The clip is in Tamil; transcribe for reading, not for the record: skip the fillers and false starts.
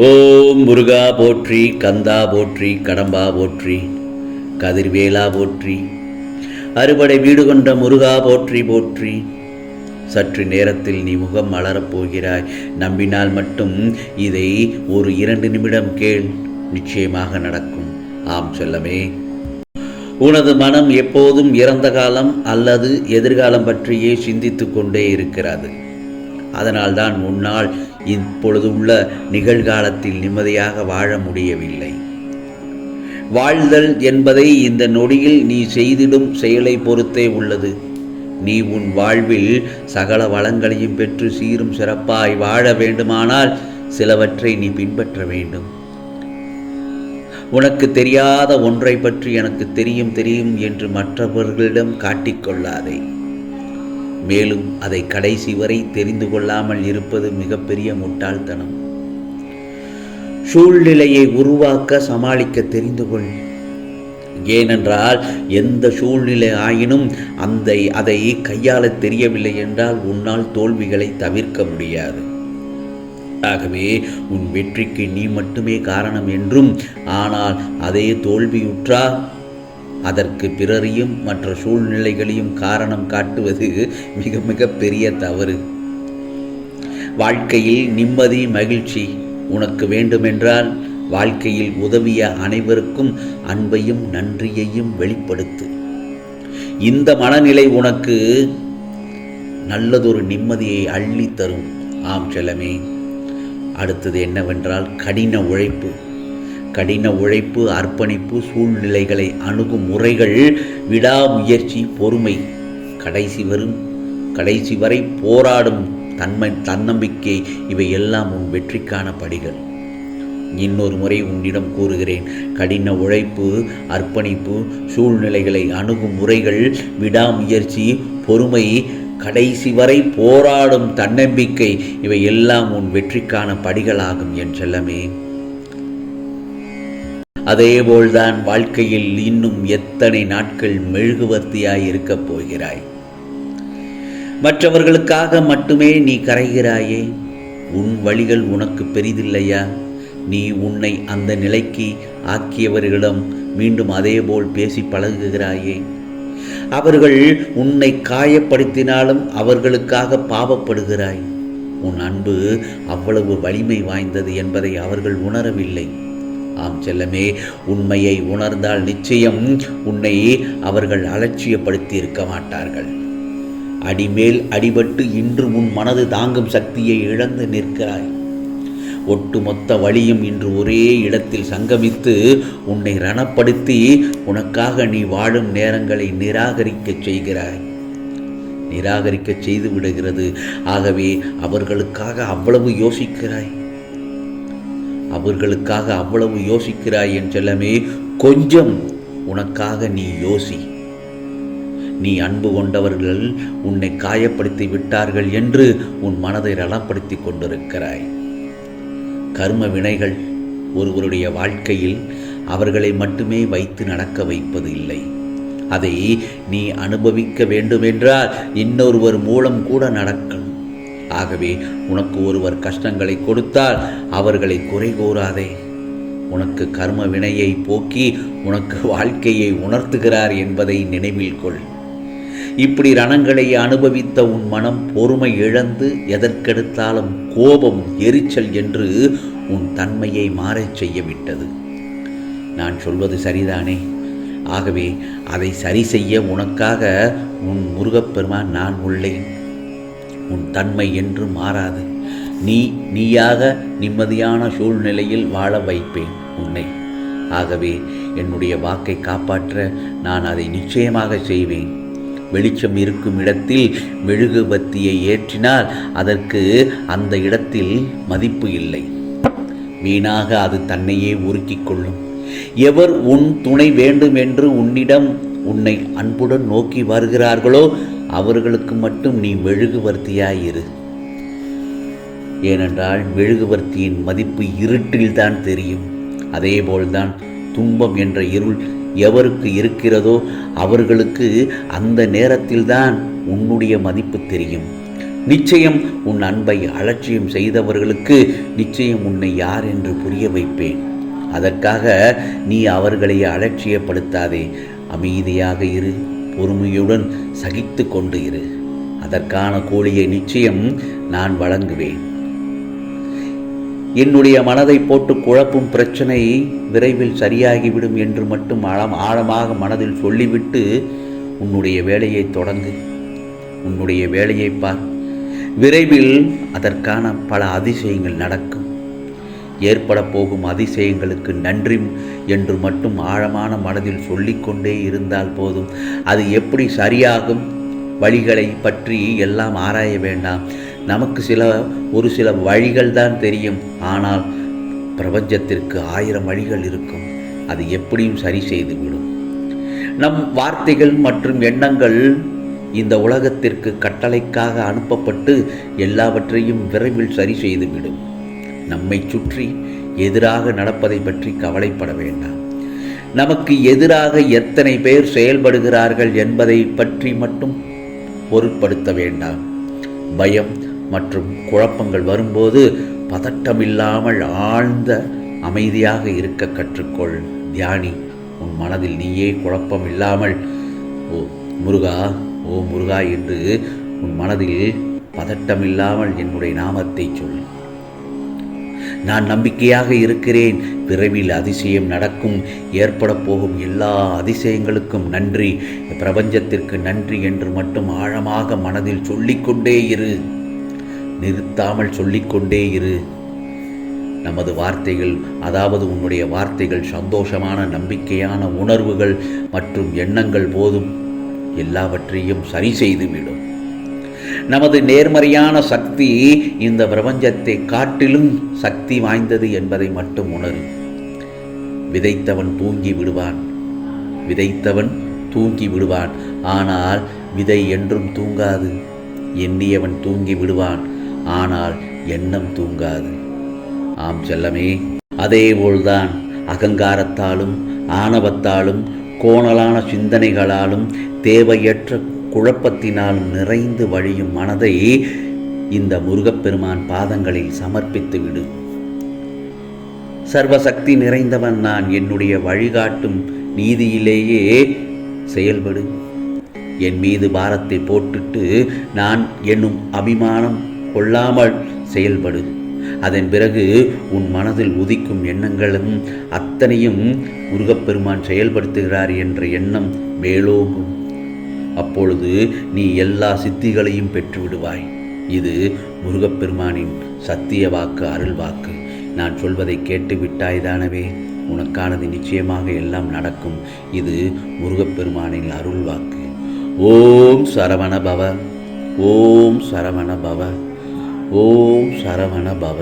ஓம் முருகா போற்றி, கந்தா போற்றி, கடம்பா போற்றி, கதிர்வேலா போற்றி, அறுபடை வீடு கொண்ட முருகா போற்றி போற்றி. சற்று நேரத்தில் நீ முகம் மலரப் போகிறாய். நம்பினால் மட்டும் இதை ஒரு 2 நிமிடம் கேள், நிச்சயமாக நடக்கும். ஆம் செல்லமே, உனது மனம் எப்போதும் இறந்த காலம் அல்லது எதிர்காலம் பற்றியே சிந்தித்து கொண்டே இருக்கிறது. அதனால்தான் உன்னால் இப்பொழுது உள்ள நிகழ்காலத்தில் நிம்மதியாக வாழ முடியவில்லை. வாழ்தல் என்பதை இந்த நொடியில் நீ செய்திடும் செயலை பொறுத்தே உள்ளது. நீ உன் வாழ்வில் சகல வளங்களையும் பெற்று சீரும் சிறப்பாய் வாழ வேண்டுமானால் சிலவற்றை நீ பின்பற்ற வேண்டும். உனக்கு தெரியாத ஒன்றை பற்றி எனக்கு தெரியும் என்று மற்றவர்களிடம் காட்டிக்கொள்ளாதே. மேலும் அதை கடைசி வரை தெரிந்து கொள்ளாமல் இருப்பது மிகப்பெரிய முட்டாள்தனம். சூழ்நிலையை உருவாக்க சமாளிக்க தெரிந்து கொள். ஏனென்றால் எந்த சூழ்நிலை ஆயினும் அதை கையாள தெரியவில்லை என்றால் உன்னால் தோல்விகளை தவிர்க்க முடியாது. ஆகவே உன் வெற்றிக்கு நீ மட்டுமே காரணம் என்றும், ஆனால் அதே தோல்வியுற்றால் அதற்கு பிறரையும் மற்ற சூழ்நிலைகளையும் காரணம் காட்டுவது மிக மிக பெரிய தவறு. வாழ்க்கையில் நிம்மதி மகிழ்ச்சி உனக்கு வேண்டுமென்றால் வாழ்க்கையில் உதவிய அனைவருக்கும் அன்பையும் நன்றியையும் வெளிப்படுத்து. இந்த மனநிலை உனக்கு நல்லதொரு நிம்மதியை அள்ளி தரும். ஆம் செல்லமே, அடுத்தது என்னவென்றால் கடின உழைப்பு, அர்ப்பணிப்பு, சூழ்நிலைகளை அணுகும் முறைகள், விடாமுயற்சி, பொறுமை, கடைசி வரை போராடும் தன்னம்பிக்கை, இவை எல்லாம் உன் வெற்றிக்கான படிகள். இன்னொரு முறை உன்னிடம் கூறுகிறேன். கடின உழைப்பு, அர்ப்பணிப்பு, சூழ்நிலைகளை அணுகும் முறைகள், விடாமுயற்சி, பொறுமை, கடைசி வரை போராடும் தன்னம்பிக்கை, இவை எல்லாம் உன் வெற்றிக்கான படிகளாகும் என் செல்லமே. அதேபோல்தான் வாழ்க்கையில் இன்னும் எத்தனை நாட்கள் மெழுகுவர்த்தியாய் இருக்கப் போகிறாய்? மற்றவர்களுக்காக மட்டுமே நீ கரைகிறாயே. உன் வழிகள் உனக்கு பெரிதில்லையா? நீ உன்னை அந்த நிலைக்கு ஆக்கியவர்களிடம் மீண்டும் அதேபோல் பேசி பழகுகிறாயே. அவர்கள் உன்னை காயப்படுத்தினாலும் அவர்களுக்காக பாவப்படுகிறாய். உன் அன்பு அவ்வளவு வலிமை வாய்ந்தது என்பதை அவர்கள் உணரவில்லை. ஆம் செல்லமே, உண்மையை உணர்ந்தால் நிச்சயம் உன்னை அவர்கள் அலட்சியப்படுத்தி இருக்க மாட்டார்கள். அடிமேல் அடிபட்டு இன்று உன் மனது தாங்கும் சக்தியை இழந்து நிற்கிறாய். ஒட்டுமொத்த வழியும் இன்று ஒரே இடத்தில் சங்கமித்து உன்னை ரணப்படுத்தி உனக்காக நீ வாழும் நேரங்களை நிராகரிக்க செய்து விடுகிறது. ஆகவே அவர்களுக்காக அவ்வளவு யோசிக்கிறாய் என் செல்லமே. கொஞ்சம் உனக்காக நீ யோசி. நீ அன்பு கொண்டவர்கள் உன்னை காயப்படுத்தி விட்டார்கள் என்று உன் மனதை ரணப்படுத்தி கொண்டிருக்கிறாய். கர்ம வினைகள் ஒருவருடைய வாழ்க்கையில் அவர்களை மட்டுமே வைத்து நடக்க வைப்பது இல்லை. அதை நீ அனுபவிக்க வேண்டுமென்றால் இன்னொருவர் மூலம் கூட நடக்கும். ஆகவே உனக்கு ஒருவர் கஷ்டங்களை கொடுத்தால் அவர்களை குறை கூறாதே. உனக்கு கர்ம வினையை போக்கி உனக்கு வாழ்க்கையை உணர்த்துகிறார் என்பதை நினைவில் கொள். இப்படி ரணங்களை அனுபவித்த உன் மனம் பொறுமை இழந்து எதற்கெடுத்தாலும் கோபம், எரிச்சல் என்று உன் தன்மையை மாறச் செய்யவிட்டது. நான் சொல்வது சரிதானே? ஆகவே அதை சரி செய்ய உனக்காக உன் முருகப்பெருமான் நான் உள்ளேன். உன் தன்மை என்று மாறாது. நீயாக நிம்மதியான சூழ்நிலையில் வாழ வைப்பேன் உன்னை. ஆகவே என்னுடைய வாக்கை காப்பாற்ற நான் அதை நிச்சயமாக செய்வேன். வெளிச்சம் இருக்கும் இடத்தில் மெழுகுவர்த்தியை ஏற்றினால் அதற்கு அந்த இடத்தில் மதிப்பு இல்லை. வீணாக அது தன்னையே உருக்கிக் கொள்ளும். எவர் உன் துணை வேண்டும் என்று உன்னை அன்புடன் நோக்கி வருகிறார்களோ அவர்களுக்கு மட்டும் நீ மெழுகுவர்த்தியாயிரு. ஏனென்றால் மெழுகுவர்த்தியின் மதிப்பு இருட்டில்தான் தெரியும். அதேபோல்தான் துன்பம் என்ற இருள் எவருக்கு இருக்கிறதோ அவர்களுக்கு அந்த நேரத்தில்தான் உன்னுடைய மதிப்பு தெரியும். நிச்சயம் உன் அன்பை அலட்சியம் செய்தவர்களுக்கு நிச்சயம் உன்னை யார் என்று புரிய வைப்பேன். அதற்காக நீ அவர்களை அலட்சியப்படுத்தாதே. அமைதியாக இரு, பொறுமையுடன் சகித்து கொண்டு இரு. அதற்கான கூலியை நிச்சயம் நான் வழங்குவேன். என்னுடைய மனதை போட்டு குழப்பும் பிரச்சனை விரைவில் சரியாகிவிடும் என்று மட்டும் ஆழமாக மனதில் சொல்லிவிட்டு உன்னுடைய வேலையை தொடங்கு. உன்னுடைய வேலையை பார். விரைவில் அதற்கான பல அதிசயங்கள் நடக்கும். ஏற்பட போகும் அதிசயங்களுக்கு நன்றி என்று மட்டும் ஆழமான மனதில் சொல்லிக்கொண்டே இருந்தால் போதும். அது எப்படி சரியாகும் வழிகளை பற்றி எல்லாம் ஆராய வேண்டாம். நமக்கு ஒரு சில வழிகள் தான் தெரியும். ஆனால் பிரபஞ்சத்திற்கு 1000 வழிகள் இருக்கும். அது எப்படியும் சரி செய்துவிடும். நம் வார்த்தைகள் மற்றும் எண்ணங்கள் இந்த உலகத்திற்கு கட்டளைக்காக அனுப்பப்பட்டு எல்லாவற்றையும் விரைவில் சரி செய்துவிடும். நம்மை சுற்றி எதிராக நடப்பதை பற்றி கவலைப்பட வேண்டாம். நமக்கு எதிராக எத்தனை பேர் செயல்படுகிறார்கள் என்பதை பற்றி மட்டும் பொருட்படுத்த வேண்டாம். பயம் மற்றும் குழப்பங்கள் வரும்போது பதட்டமில்லாமல் ஆழ்ந்த அமைதியாக இருக்க கற்றுக்கொள். தியானி. உன் மனதில் நீயே குழப்பம் இல்லாமல் ஓ முருகா என்று உன் மனதில் பதட்டமில்லாமல் என்னுடைய நாமத்தை சொல். நான் நம்பிக்கையாக இருக்கிறேன். விரைவில் அதிசயம் நடக்கும். ஏற்பட போகும் எல்லா அதிசயங்களுக்கும் நன்றி, பிரபஞ்சத்திற்கு நன்றி என்று மட்டும் ஆழமாக மனதில் சொல்லிக்கொண்டே இரு. நிறுத்தாமல் சொல்லிக்கொண்டே இரு. நமது வார்த்தைகள், அதாவது உன்னுடைய வார்த்தைகள் சந்தோஷமான நம்பிக்கையான உணர்வுகள் மற்றும் எண்ணங்கள் போதும் எல்லாவற்றையும் சரி செய்துவிடும். நமது நேர்மறையான சக்தி இந்த பிரபஞ்சத்தை காட்டிலும் சக்தி வாய்ந்தது என்பதை மட்டும் உணரு. விதைத்தவன் தூங்கி விடுவான். ஆனால் விதை என்றும் தூங்காது. எண்ணியவன் தூங்கி விடுவான். ஆனால் எண்ணம் தூங்காது. ஆம் செல்லமே, அதேபோல்தான் அகங்காரத்தாலும் ஆணவத்தாலும் கோணலான சிந்தனைகளாலும் தேவையற்ற குழப்பத்தினாலும் நிறைந்து வழியும் மனதை இந்த முருகப்பெருமான் பாதங்களில் சமர்ப்பித்து விடு. சர்வசக்தி நிறைந்தவன் நான். என்னுடைய வழிகாட்டும் நீதியிலேயே செயல்படு. என் மீது பாரத்தை போட்டுட்டு நான் என்னும் அபிமானம் கொள்ளாமல் செயல்படு. அதன் பிறகு உன் மனதில் உதிக்கும் எண்ணங்களும் அத்தனையும் முருகப்பெருமான் செயல்படுத்துகிறார் என்ற எண்ணம் மேலோங்கும். அப்பொழுது நீ எல்லா சித்திகளையும் பெற்றுவிடுவாய். இது முருகப்பெருமானின் சத்திய வாக்கு, அருள் வாக்கு. நான் சொல்வதை கேட்டு விட்டாய்தானவே. உனக்கானது நிச்சயமாக எல்லாம் நடக்கும். இது முருகப்பெருமானின் அருள் வாக்கு. ஓம் சரவண பவ. ஓம் சரவண பவ. ஓம் சரவண பவ.